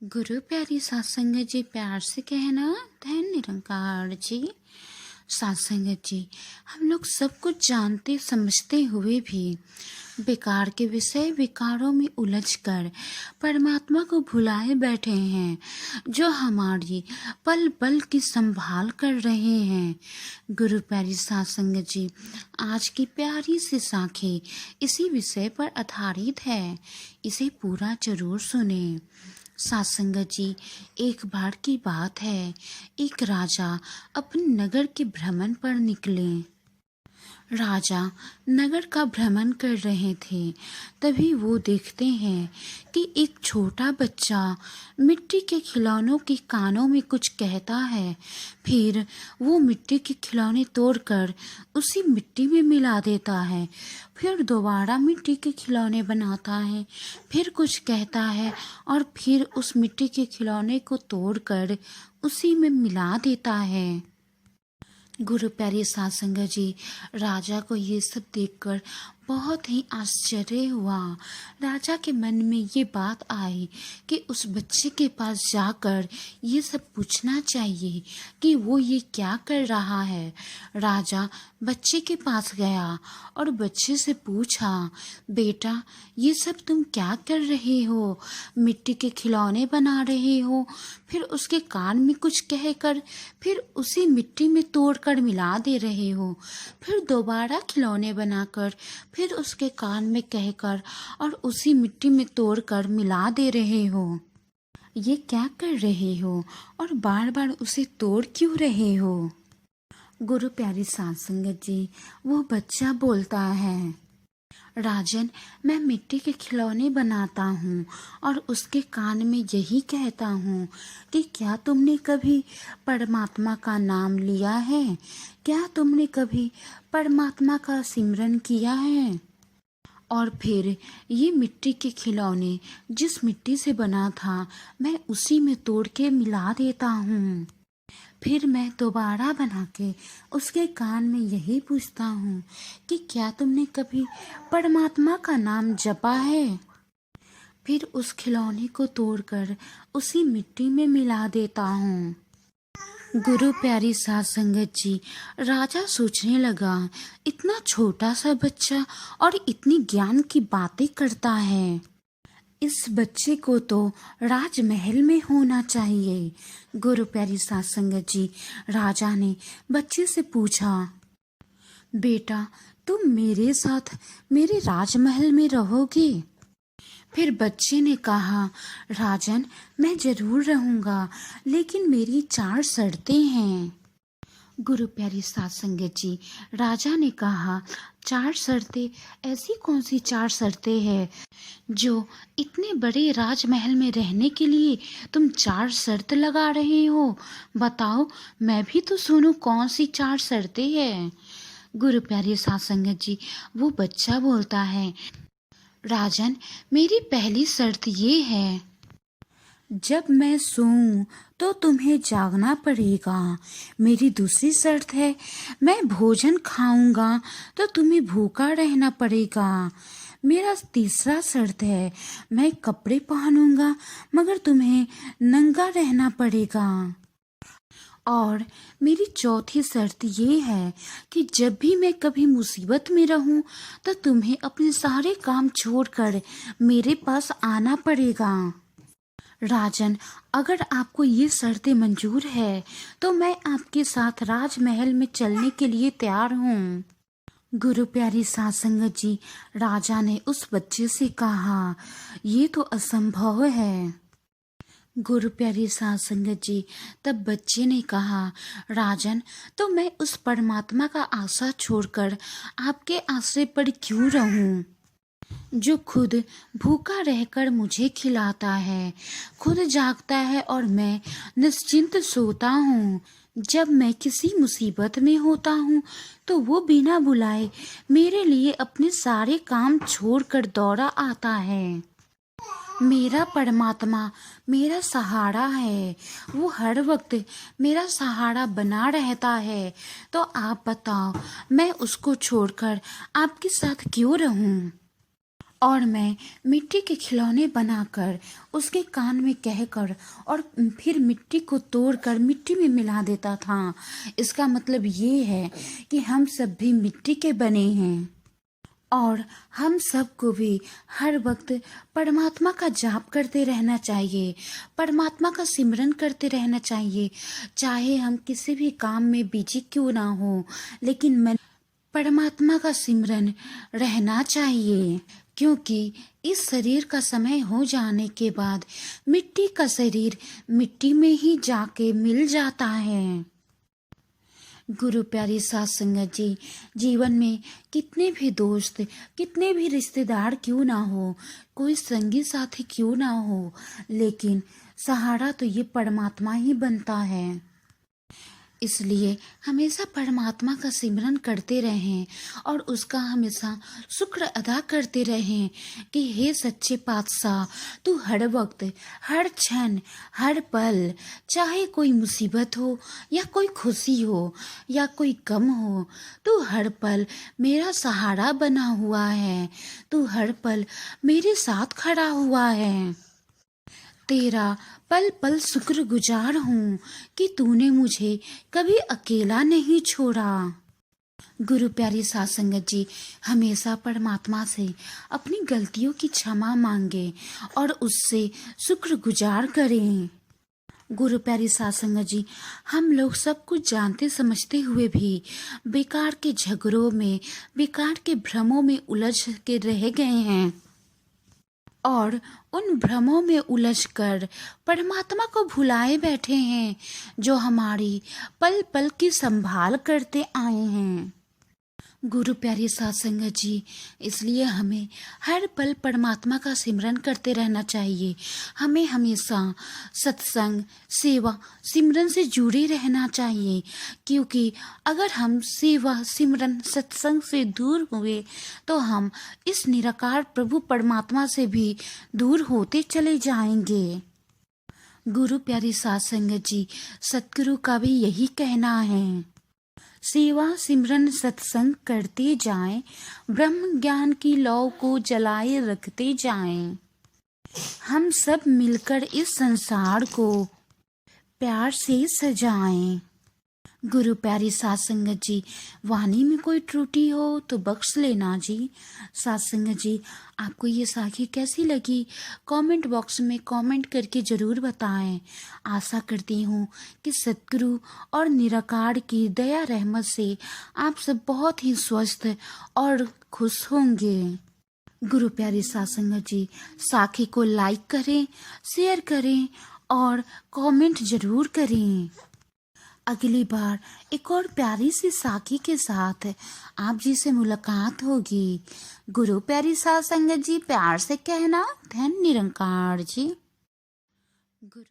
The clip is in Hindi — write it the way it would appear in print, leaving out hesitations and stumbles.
गुरु प्यारी सत्संगत जी, प्यार से कहना धन निरंकार जी। सत्संगत जी, हम लोग सब कुछ जानते समझते हुए भी बेकार के विषय विकारों में उलझकर परमात्मा को भुलाए बैठे हैं, जो हमारी पल पल की संभाल कर रहे हैं। गुरु प्यारी सत्संगत जी, आज की प्यारी सी साखी इसी विषय पर आधारित है। इसे पूरा जरूर सुने। सत्संगत जी, एक बार की बात है, एक राजा अपने नगर के भ्रमण पर निकले। राजा नगर का भ्रमण कर रहे थे, तभी वो देखते हैं कि एक छोटा बच्चा मिट्टी के खिलौनों के कानों में कुछ कहता है। फिर वो मिट्टी के खिलौने तोड़कर उसी मिट्टी में मिला देता है। फिर दोबारा मिट्टी के खिलौने बनाता है, फिर कुछ कहता है और फिर उस मिट्टी के खिलौने को तोड़कर उसी में मिला देता है। गुरु प्यारी सत्संगत जी, राजा को ये सब देखकर बहुत ही आश्चर्य हुआ। राजा के मन में ये बात आई कि उस बच्चे के पास जाकर ये सब पूछना चाहिए कि वो ये क्या कर रहा है। राजा बच्चे के पास गया और बच्चे से पूछा, बेटा ये सब तुम क्या कर रहे हो? मिट्टी के खिलौने बना रहे हो, फिर उसके कान में कुछ कहकर फिर उसी मिट्टी में तोड़कर मिला दे रहे हो, फिर दोबारा खिलौने बनाकर फिर उसके कान में कहकर और उसी मिट्टी में तोड़कर मिला दे रहे हो। ये क्या कर रहे हो और बार बार उसे तोड़ क्यों रहे हो? गुरु प्यारी सत्संगत जी, वो बच्चा बोलता है, राजन मैं मिट्टी के खिलौने बनाता हूँ और उसके कान में यही कहता हूँ कि क्या तुमने कभी परमात्मा का नाम लिया है? क्या तुमने कभी परमात्मा का सिमरन किया है? और फिर ये मिट्टी के खिलौने जिस मिट्टी से बना था, मैं उसी में तोड़ के मिला देता हूँ। फिर मैं दोबारा बना के उसके कान में यही पूछता हूँ कि क्या तुमने कभी परमात्मा का नाम जपा है? फिर उस खिलौने को तोड़कर उसी मिट्टी में मिला देता हूँ। गुरु प्यारी सत्संगत जी, राजा सोचने लगा, इतना छोटा सा बच्चा और इतनी ज्ञान की बातें करता है। इस बच्चे को तो राजमहल में होना चाहिए। गुरु प्यारी सत्संगत जी, राजा ने बच्चे से पूछा, बेटा तुम मेरे साथ मेरे राजमहल में रहोगे? फिर बच्चे ने कहा, राजन मैं जरूर रहूंगा, लेकिन मेरी 4 शर्तें हैं। गुरु प्यारी सत्संगत जी, राजा ने कहा, 4 शर्तें? ऐसी कौन सी 4 शर्तें हैं जो इतने बड़े राजमहल में रहने के लिए तुम 4 शर्त लगा रहे हो? बताओ, मैं भी तो सुनूं कौन सी 4 शर्तें हैं। गुरु प्यारी सत्संगत जी, वो बच्चा बोलता है, राजन मेरी पहली शर्त ये है, जब मैं सोऊं तो तुम्हें जागना पड़ेगा। मेरी दूसरी शर्त है, मैं भोजन खाऊंगा तो तुम्हें भूखा रहना पड़ेगा। मेरा तीसरा शर्त है, मैं कपड़े पहनूंगा मगर तुम्हें नंगा रहना पड़ेगा। और मेरी चौथी शर्त ये है कि जब भी मैं कभी मुसीबत में रहूं तो तुम्हें अपने सारे काम छोड़कर मेरे पास आना पड़ेगा। राजन, अगर आपको ये शर्तें मंजूर है तो मैं आपके साथ राजमहल में चलने के लिए तैयार हूँ। गुरु प्यारी सत्संगत जी, राजा ने उस बच्चे से कहा, ये तो असंभव है। गुरु प्यारी सत्संगत जी, तब बच्चे ने कहा, राजन तो मैं उस परमात्मा का आशा छोड़कर आपके आश्रय पर क्यों रहूं, जो खुद भूखा रहकर मुझे खिलाता है, खुद जागता है और मैं निश्चिंत सोता हूँ। जब मैं किसी मुसीबत में होता हूँ तो वो बिना बुलाए मेरे लिए अपने सारे काम छोड़कर दौड़ा आता है। मेरा परमात्मा मेरा सहारा है, वो हर वक्त मेरा सहारा बना रहता है। तो आप बताओ, मैं उसको छोड़कर आपके साथ क्यों रहूं? और मैं मिट्टी के खिलौने बनाकर उसके कान में कहकर और फिर मिट्टी को तोड़कर मिट्टी में मिला देता था। इसका मतलब ये है कि हम सब भी मिट्टी के बने हैं और हम सबको भी हर वक्त परमात्मा का जाप करते रहना चाहिए, परमात्मा का सिमरन करते रहना चाहिए। चाहे हम किसी भी काम में बिजी क्यों ना हो, लेकिन मन परमात्मा का सिमरन रहना चाहिए, क्योंकि इस शरीर का समय हो जाने के बाद मिट्टी का शरीर मिट्टी में ही जाके मिल जाता है। गुरु प्यारी साथ संगत जी, जीवन में कितने भी दोस्त, कितने भी रिश्तेदार क्यों ना हो, कोई संगी साथी क्यों ना हो, लेकिन सहारा तो ये परमात्मा ही बनता है। इसलिए हमेशा परमात्मा का सिमरन करते रहें और उसका हमेशा शुक्र अदा करते रहें कि हे सच्चे पातशाह, तू हर वक्त, हर क्षण, हर पल, चाहे कोई मुसीबत हो या कोई खुशी हो या कोई गम हो, तू हर पल मेरा सहारा बना हुआ है, तू हर पल मेरे साथ खड़ा हुआ है। तेरा पल पल शुक्रगुजार हूँ कि तूने मुझे कभी अकेला नहीं छोड़ा। गुरु प्यारी साथ संगत जी, हमेशा परमात्मा से अपनी गलतियों की क्षमा मांगे और उससे शुक्रगुजार करें। गुरु प्यारी साथ संगत जी, हम लोग सब कुछ जानते समझते हुए भी बेकार के झगड़ों में, बेकार के भ्रमों में उलझ के रह गए हैं और उन भ्रमों में उलझकर परमात्मा को भुलाए बैठे हैं, जो हमारी पल पल की संभाल करते आए हैं। गुरु प्यारी साथ संगत जी, इसलिए हमें हर पल परमात्मा का सिमरन करते रहना चाहिए। हमें हमेशा सत्संग, सेवा, सिमरन से जुड़े रहना चाहिए, क्योंकि अगर हम सेवा, सिमरन, सत्संग से दूर हुए तो हम इस निराकार प्रभु परमात्मा से भी दूर होते चले जाएंगे। गुरु प्यारी साथ संगत जी, सतगुरु का भी यही कहना है, सेवा सिमरन सत्संग करते जाएं, ब्रह्म ज्ञान की लौ को जलाए रखते जाएं। हम सब मिलकर इस संसार को प्यार से सजाएं। गुरु प्यारी साथ संगत जी, वाणी में कोई त्रुटि हो तो बख्श लेना जी। साथ संगत जी, आपको ये साखी कैसी लगी, कमेंट बॉक्स में कमेंट करके ज़रूर बताएं। आशा करती हूँ कि सतगुरु और निराकार की दया रहमत से आप सब बहुत ही स्वस्थ और खुश होंगे। गुरु प्यारी साथ संगत जी, साखी को लाइक करें, शेयर करें और कमेंट ज़रूर करें। अगली बार एक और प्यारी सी साखी के साथ आप जी से मुलाकात होगी। गुरु प्यारी साथ संगत जी, प्यार से कहना, धन निरंकार जी। गुरु